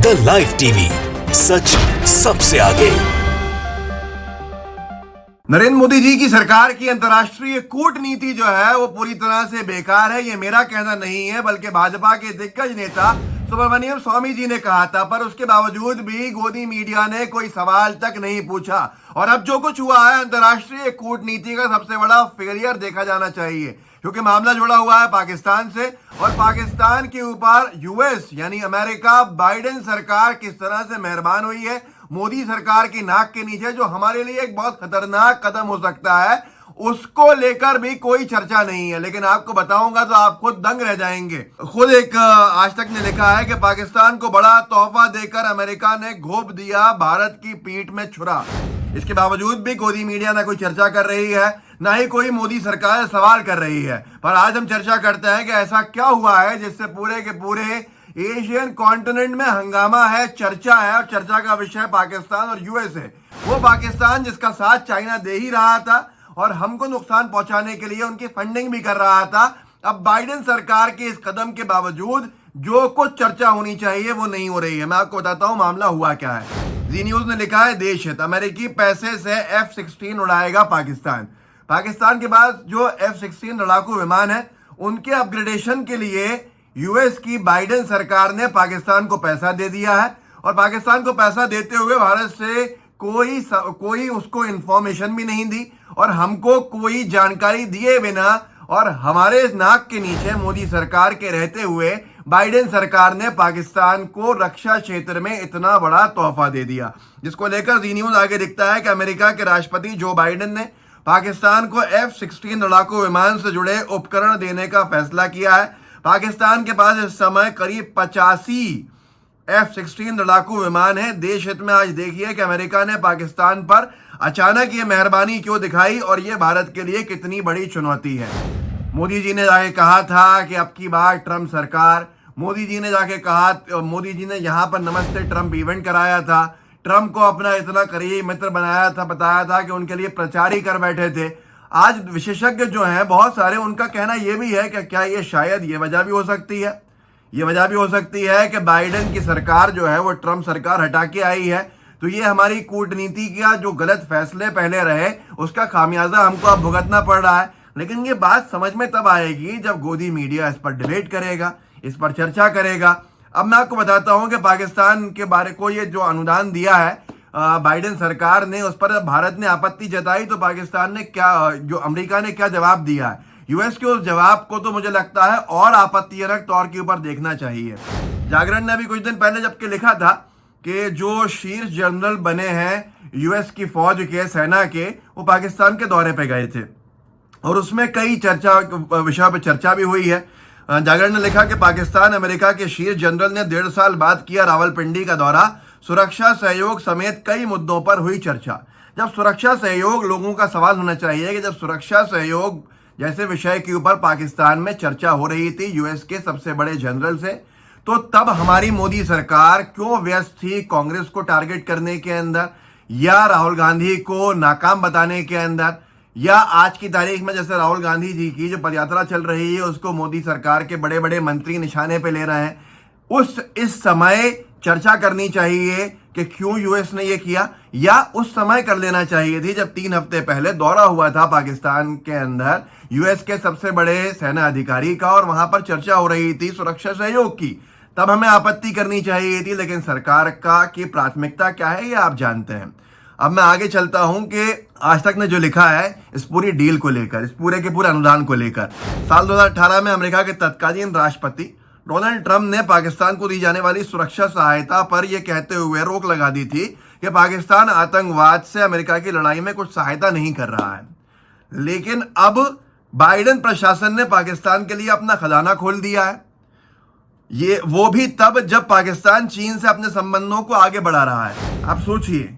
The live TV, सच सबसे आगे। नरेंद्र मोदी जी की सरकार की अंतर्राष्ट्रीय कूटनीति जो है वो पूरी तरह से बेकार है। ये मेरा कहना नहीं है, बल्कि भाजपा के दिग्गज नेता सुब्रमण्यम स्वामी जी ने कहा था। पर उसके बावजूद भी गोदी मीडिया ने कोई सवाल तक नहीं पूछा। और अब जो कुछ हुआ है, अंतर्राष्ट्रीय कूटनीति का सबसे बड़ा फेलियर देखा जाना चाहिए, क्योंकि मामला जुड़ा हुआ है पाकिस्तान से। और पाकिस्तान के ऊपर यूएस यानी अमेरिका, बाइडेन सरकार किस तरह से मेहरबान हुई है मोदी सरकार की नाक के नीचे, जो हमारे लिए एक बहुत खतरनाक कदम हो सकता है, उसको लेकर भी कोई चर्चा नहीं है। लेकिन आपको बताऊंगा तो आप खुद दंग रह जाएंगे। खुद एक आज तक ने लिखा है कि पाकिस्तान को बड़ा तोहफा देकर अमेरिका ने घोंप दिया भारत की पीठ में छुरा। इसके बावजूद भी गोदी मीडिया ना कोई चर्चा कर रही है, ना ही कोई मोदी सरकार सवाल कर रही है। पर आज हम चर्चा करते हैं कि ऐसा क्या हुआ है जिससे पूरे के पूरे एशियन कॉन्टिनेंट में हंगामा है, चर्चा है। और चर्चा का विषय पाकिस्तान और यूएस है। वो पाकिस्तान जिसका साथ चाइना दे ही रहा था और हमको नुकसान पहुंचाने के लिए उनकी फंडिंग भी कर रहा था। अब बाइडेन सरकार के इस कदम के बावजूद जो कुछ चर्चा होनी चाहिए वो नहीं हो रही है। मैं आपको बताता हूं मामला हुआ क्या है। जी न्यूज ने लिखा है, देश हित, अमेरिकी पैसे से F-16 उड़ाएगा पाकिस्तान। पाकिस्तान के पास जो F-16 लड़ाकू विमान है, उनके अपग्रेडेशन के लिए यूएस की बाइडेन सरकार ने पाकिस्तान को पैसा दे दिया है। और पाकिस्तान को पैसा देते हुए भारत से कोई उसको इंफॉर्मेशन भी नहीं दी और हमको कोई जानकारी दिए बिना और हमारे नाक के नीचे मोदी सरकार के रहते हुए बाइडेन सरकार ने पाकिस्तान को रक्षा क्षेत्र में इतना बड़ा तोहफा दे दिया, जिसको लेकर जी न्यूज आगे दिखता है कि अमेरिका के राष्ट्रपति जो बाइडेन ने पाकिस्तान को F-16 लड़ाकू विमान से जुड़े उपकरण देने का फैसला किया है। पाकिस्तान के पास इस समय करीब 85 F-16 लड़ाकू विमान है। देश हित में आज देखिए कि अमेरिका ने पाकिस्तान पर अचानक ये मेहरबानी क्यों दिखाई और ये भारत के लिए कितनी बड़ी चुनौती है। मोदी जी ने जाके कहा था कि अब की बार ट्रंप सरकार, मोदी जी ने यहाँ पर नमस्ते ट्रंप इवेंट कराया था, ट्रंप को अपना इतना करीब मित्र बनाया था, बताया था कि उनके लिए प्रचार ही कर बैठे थे। आज विशेषज्ञ जो हैं बहुत सारे, उनका कहना यह भी है कि क्या ये शायद ये वजह भी हो सकती है, ये वजह भी हो सकती है कि बाइडेन की सरकार जो है वो ट्रंप सरकार हटा के आई है, तो ये हमारी कूटनीति का जो गलत फैसले पहले रहे उसका खामियाजा हमको अब भुगतना पड़ रहा है। लेकिन ये बात समझ में तब आएगी जब गोदी मीडिया इस पर डिबेट करेगा, इस पर चर्चा करेगा। अब मैं आपको बताता हूं कि पाकिस्तान के बारे को ये जो अनुदान दिया है बाइडेन सरकार ने, उस पर भारत ने आपत्ति जताई, तो पाकिस्तान ने क्या, जो अमेरिका ने क्या जवाब दिया है। यूएस के उस जवाब को तो मुझे लगता है और आपत्तिजनक तौर के ऊपर देखना चाहिए। जागरण ने अभी कुछ दिन पहले जबकि लिखा था कि जो शीर्ष जनरल बने हैं यूएस की फौज के, सेना के, वो पाकिस्तान के दौरे पे गए थे और उसमें कई विषयों पर चर्चा भी हुई है। जागरण ने लिखा कि पाकिस्तान अमेरिका के शीर्ष जनरल ने 1.5 साल बाद किया रावलपिंडी का दौरा, सुरक्षा सहयोग समेत कई मुद्दों पर हुई चर्चा। जब सुरक्षा सहयोग, लोगों का सवाल होना चाहिए कि जब सुरक्षा सहयोग जैसे विषय के ऊपर पाकिस्तान में चर्चा हो रही थी यूएस के सबसे बड़े जनरल से, तो तब हमारी मोदी सरकार क्यों व्यस्त थी कांग्रेस को टारगेट करने के अंदर, या राहुल गांधी को नाकाम बताने के अंदर, या आज की तारीख में जैसे राहुल गांधी जी की जो पदयात्रा चल रही है उसको मोदी सरकार के बड़े बड़े मंत्री निशाने पे ले रहे हैं। इस समय चर्चा करनी चाहिए कि क्यों यूएस ने ये किया, या उस समय कर लेना चाहिए थी जब 3 हफ्ते पहले दौरा हुआ था पाकिस्तान के अंदर यूएस के सबसे बड़े सेना अधिकारी का और वहां पर चर्चा हो रही थी सुरक्षा सहयोग की, तब हमें आपत्ति करनी चाहिए थी। लेकिन सरकार की प्राथमिकता क्या है ये आप जानते हैं। अब मैं आगे चलता हूं कि आज तक ने जो लिखा है इस पूरी डील को लेकर, इस पूरे के पूरे अनुदान को लेकर, साल 2018 में अमेरिका के तत्कालीन राष्ट्रपति डोनाल्ड ट्रंप ने पाकिस्तान को दी जाने वाली सुरक्षा सहायता पर यह कहते हुए रोक लगा दी थी कि पाकिस्तान आतंकवाद से अमेरिका की लड़ाई में कुछ सहायता नहीं कर रहा है। लेकिन अब बाइडेन प्रशासन ने पाकिस्तान के लिए अपना खजाना खोल दिया है। ये वो भी तब जब पाकिस्तान चीन से अपने संबंधों को आगे बढ़ा रहा है। आप सोचिए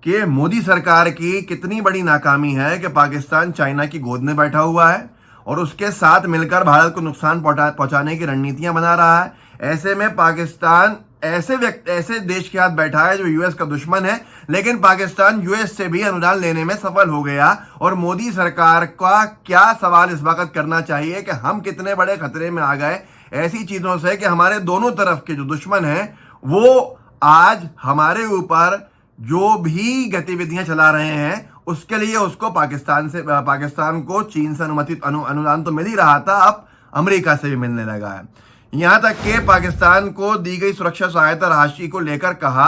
कि मोदी सरकार की कितनी बड़ी नाकामी है कि पाकिस्तान चाइना की गोद में बैठा हुआ है और उसके साथ मिलकर भारत को नुकसान पहुंचाने की रणनीतियां बना रहा है। ऐसे में पाकिस्तान ऐसे देश के हाथ बैठा है जो यूएस का दुश्मन है, लेकिन पाकिस्तान यूएस से भी अनुदान लेने में सफल हो गया। और मोदी सरकार का क्या सवाल इस वक्त करना चाहिए कि हम कितने बड़े खतरे में आ गए ऐसी चीजों से कि हमारे दोनों तरफ के जो दुश्मन हैं वो आज हमारे ऊपर जो भी गतिविधियां चला रहे हैं उसके लिए उसको पाकिस्तान को चीन से अनुदान तो मिल ही रहा था, अब अमेरिका से भी मिलने लगा है। यहां तक कि पाकिस्तान को दी गई सुरक्षा सहायता राशि को लेकर कहा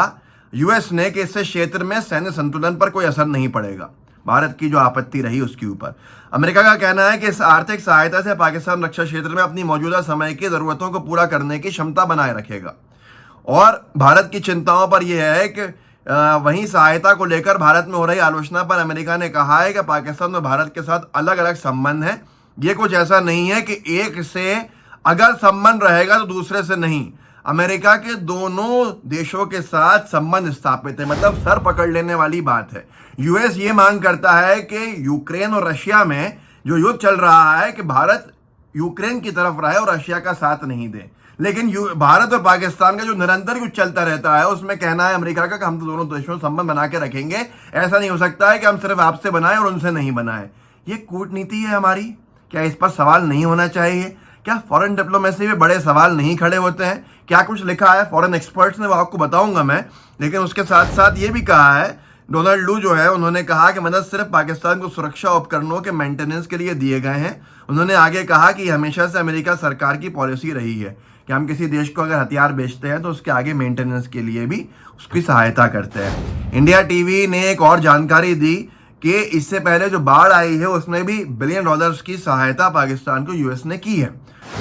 यूएस ने कि इससे क्षेत्र में सैन्य संतुलन पर कोई असर नहीं पड़ेगा। भारत की जो आपत्ति रही उसके ऊपर अमेरिका का कहना है कि इस आर्थिक सहायता से पाकिस्तान रक्षा क्षेत्र में अपनी मौजूदा समय की जरूरतों को पूरा करने की क्षमता बनाए रखेगा। और भारत की चिंताओं पर यह है कि वहीं सहायता को लेकर भारत में हो रही आलोचना पर अमेरिका ने कहा है कि पाकिस्तान और भारत के साथ अलग अलग संबंध हैं। ये कुछ ऐसा नहीं है कि एक से अगर संबंध रहेगा तो दूसरे से नहीं। अमेरिका के दोनों देशों के साथ संबंध स्थापित है, मतलब सर पकड़ लेने वाली बात है। यूएस ये मांग करता है कि यूक्रेन और रशिया में जो युद्ध चल रहा है कि भारत यूक्रेन की तरफ रहे और रशिया का साथ नहीं दे। लेकिन भारत और पाकिस्तान का जो निरंतर युद्ध चलता रहता है उसमें कहना है अमेरिका का कि हम तो दोनों देशों संबंध बना के रखेंगे। ऐसा नहीं हो सकता है कि हम सिर्फ आपसे बनाए और उनसे नहीं बनाए। ये कूटनीति है हमारी। क्या इस पर सवाल नहीं होना चाहिए? क्या फॉरेन डिप्लोमेसी में बड़े सवाल नहीं खड़े होते हैं? क्या कुछ लिखा है फॉरेन एक्सपर्ट्स ने वो आपको बताऊंगा मैं। लेकिन उसके साथ साथ ये भी कहा है डोनाल्ड लू जो है उन्होंने कहा कि मदद सिर्फ पाकिस्तान को सुरक्षा उपकरणों के मेंटेनेंस के लिए दिए गए हैं। उन्होंने आगे कहा कि हमेशा से अमेरिका सरकार की पॉलिसी रही है कि हम किसी देश को अगर हथियार बेचते हैं तो उसके आगे मेंटेनेंस के लिए भी उसकी सहायता करते हैं। इंडिया टीवी ने एक और जानकारी दी कि इससे पहले जो बाढ़ आई है उसमें भी $1 बिलियन की सहायता पाकिस्तान को यूएस ने की है।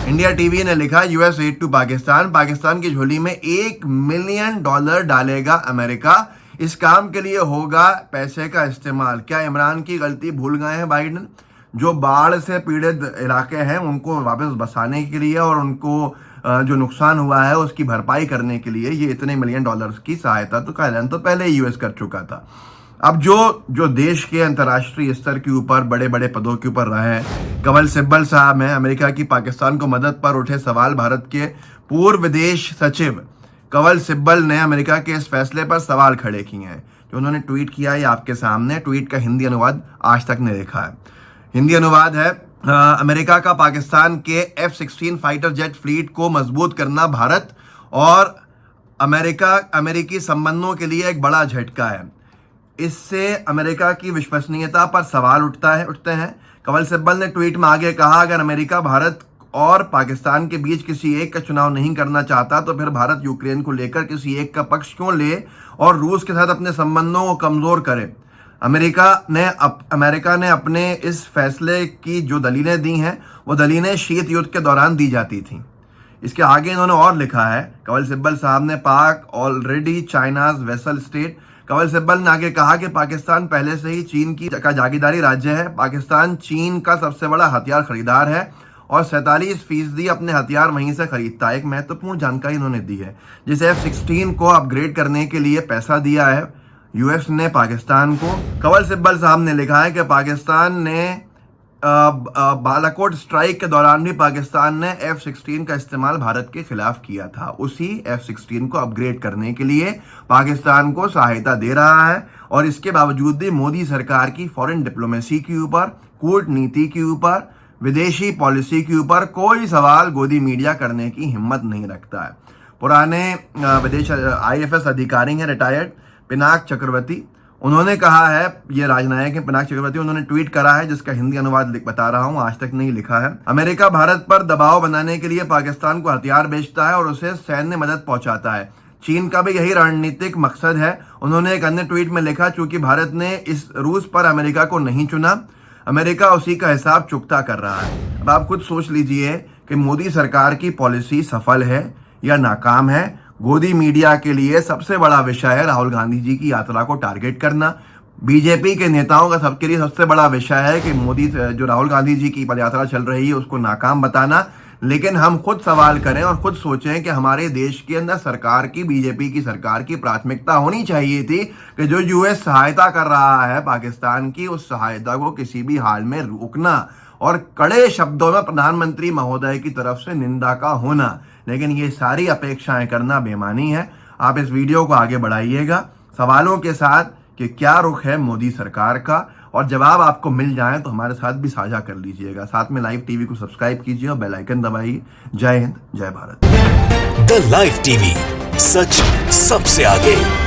इंडिया टीवी ने लिखा यूएस एड टू पाकिस्तान की झोली में $1 मिलियन डालेगा अमेरिका। इस काम के लिए होगा पैसे का इस्तेमाल। क्या इमरान की गलती भूल गए हैं बाइडेन? जो बाढ़ से पीड़ित इलाके हैं उनको वापस बसाने के लिए और उनको जो नुकसान हुआ है उसकी भरपाई करने के लिए ये इतने $1 मिलियन की सहायता तो का ऐलान तो पहले ही यूएस कर चुका था। अब जो देश के अंतर्राष्ट्रीय स्तर के ऊपर बड़े बड़े पदों के ऊपर रहे हैं कवल सिब्बल साहब हैं। अमेरिका की पाकिस्तान को मदद पर उठे सवाल भारत के पूर्व विदेश सचिव कवल सिब्बल ने अमेरिका के इस फैसले पर सवाल खड़े किए हैं। जो उन्होंने ट्वीट किया है आपके सामने, ट्वीट का हिंदी अनुवाद आज तक ने देखा है। हिंदी अनुवाद है अमेरिका का पाकिस्तान के F-16 फाइटर जेट फ्लीट को मजबूत करना भारत और अमेरिकी संबंधों के लिए एक बड़ा झटका है। इससे अमेरिका की विश्वसनीयता पर सवाल उठते हैं। कवल सिब्बल ने ट्वीट में आगे कहा अगर अमेरिका भारत और पाकिस्तान के बीच किसी एक का चुनाव नहीं करना चाहता तो फिर भारत यूक्रेन को लेकर किसी एक का पक्ष क्यों ले और रूस के साथ अपने संबंधों को कमजोर करे। अमेरिका ने अपने इस फैसले की जो दलीलें दी हैं वो दलीलें शीत युद्ध के दौरान दी जाती थी। इसके आगे इन्होंने और लिखा है कवल सिब्बल साहब ने, पाक ऑलरेडी चाइनाज वेसल स्टेट। कवल सिब्बल ने आगे कहा कि पाकिस्तान पहले से ही चीन का जागीरदारी राज्य है। पाकिस्तान चीन का सबसे बड़ा हथियार खरीदार है और 47% अपने हथियार वहीं से खरीदता है। एक महत्वपूर्ण जानकारी इन्होंने दी है। जिसे F-16 को अपग्रेड करने के लिए पैसा दिया है यूएस ने पाकिस्तान को। कवल सिब्बल साहब ने लिखा है कि पाकिस्तान ने बालाकोट स्ट्राइक के दौरान भी पाकिस्तान ने F-16 का इस्तेमाल भारत के खिलाफ किया था। उसी F-16 को अपग्रेड करने के लिए पाकिस्तान को सहायता दे रहा है और इसके बावजूद भी मोदी सरकार की फॉरेन डिप्लोमेसी के ऊपर, कूटनीति के ऊपर, विदेशी पॉलिसी के ऊपर कोई सवाल गोदी मीडिया करने की हिम्मत नहीं रखता है। पुराने विदेश IFS अधिकारी हैं रिटायर्ड पिनाक चक्रवर्ती, उन्होंने कहा है, ये राजनायक है पिनाक चक्रवर्ती, उन्होंने ट्वीट करा है जिसका हिंदी अनुवाद बता रहा हूं, आज तक नहीं लिखा है। अमेरिका भारत पर दबाव बनाने के लिए पाकिस्तान को हथियार बेचता है और उसे सैन्य मदद पहुंचाता है। चीन का भी यही रणनीतिक मकसद है। उन्होंने एक अन्य ट्वीट में लिखा चूंकि भारत ने इस रूस पर अमेरिका को नहीं चुना, अमेरिका उसी का हिसाब चुकता कर रहा है। अब आप खुद सोच लीजिए कि मोदी सरकार की पॉलिसी सफल है या नाकाम है। गोदी मीडिया के लिए सबसे बड़ा विषय है राहुल गांधी जी की यात्रा को टारगेट करना। बीजेपी के नेताओं का सबके लिए सबसे बड़ा विषय है कि मोदी जो राहुल गांधी जी की पदयात्रा चल रही है उसको नाकाम बताना। लेकिन हम खुद सवाल करें और खुद सोचें कि हमारे देश के अंदर सरकार की, बीजेपी की सरकार की प्राथमिकता होनी चाहिए थी कि जो यूएस सहायता कर रहा है पाकिस्तान की, उस सहायता को किसी भी हाल में रोकना और कड़े शब्दों में प्रधानमंत्री महोदय की तरफ से निंदा का होना। लेकिन ये सारी अपेक्षाएं करना बेमानी है। आप इस वीडियो को आगे बढ़ाइएगा सवालों के साथ कि क्या रुख है मोदी सरकार का, और जवाब आपको मिल जाए तो हमारे साथ भी साझा कर लीजिएगा। साथ में लाइव टीवी को सब्सक्राइब कीजिए और बेल आइकन दबाइए। जय हिंद, जय भारत। द लाइव टीवी, सच सबसे आगे।